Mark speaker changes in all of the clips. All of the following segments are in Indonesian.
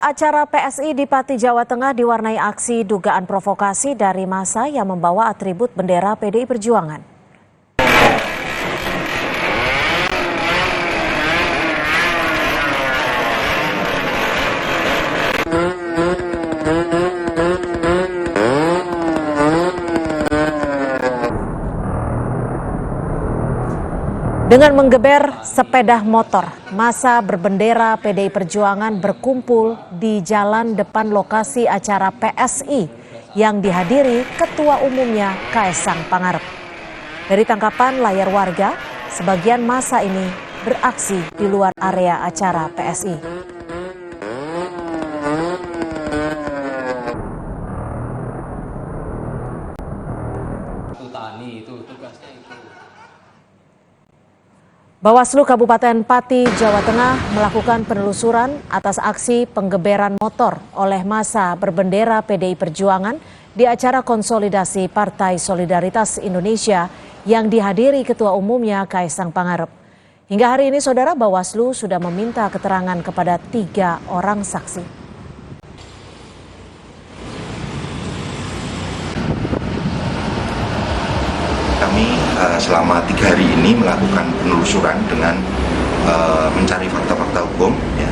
Speaker 1: Acara PSI di Pati, Jawa Tengah diwarnai aksi dugaan provokasi dari massa yang membawa atribut bendera PDI Perjuangan. Dengan menggeber sepeda motor, massa berbendera PDI Perjuangan berkumpul di jalan depan lokasi acara PSI yang dihadiri Ketua Umumnya Kaesang Pangarep. Dari tangkapan layar warga, sebagian massa ini beraksi di luar area acara PSI. Bawaslu Kabupaten Pati, Jawa Tengah melakukan penelusuran atas aksi penggeberan motor oleh massa berbendera PDI Perjuangan di acara konsolidasi Partai Solidaritas Indonesia yang dihadiri Ketua Umumnya Kaesang Pangarep. Hingga hari ini, Saudara, Bawaslu sudah meminta keterangan kepada 3 orang saksi.
Speaker 2: Kami selama 3 hari ini melakukan penelusuran dengan mencari fakta-fakta hukum. Ya.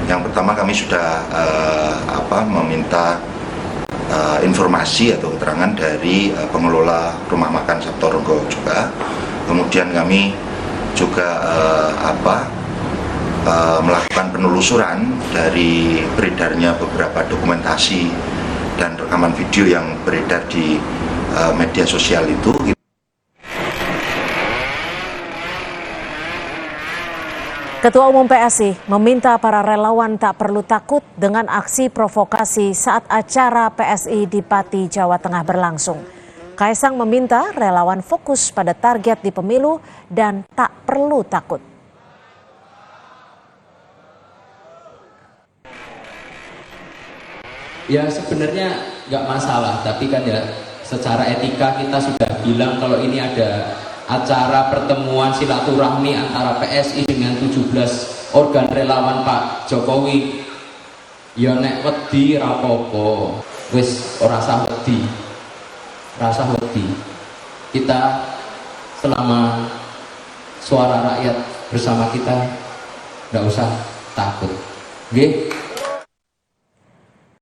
Speaker 2: Yang pertama, kami sudah meminta informasi atau keterangan dari pengelola rumah makan Sabto Ronggo juga. Kemudian kami juga melakukan penelusuran dari beredarnya beberapa dokumentasi dan rekaman video yang beredar di media sosial itu.
Speaker 1: Ketua Umum PSI meminta para relawan tak perlu takut dengan aksi provokasi saat acara PSI di Pati, Jawa Tengah berlangsung. Kaesang meminta relawan fokus pada target di pemilu dan tak perlu takut.
Speaker 3: Ya sebenarnya nggak masalah, tapi kan ya secara etika kita sudah bilang kalau ini ada acara pertemuan silaturahmi antara PSI dengan 17 organ relawan Pak Jokowi. Ya nek wedi rapopo, wis ora usah wedi. Rasa wedi. Kita selama suara rakyat bersama kita nggak usah takut. Nggih.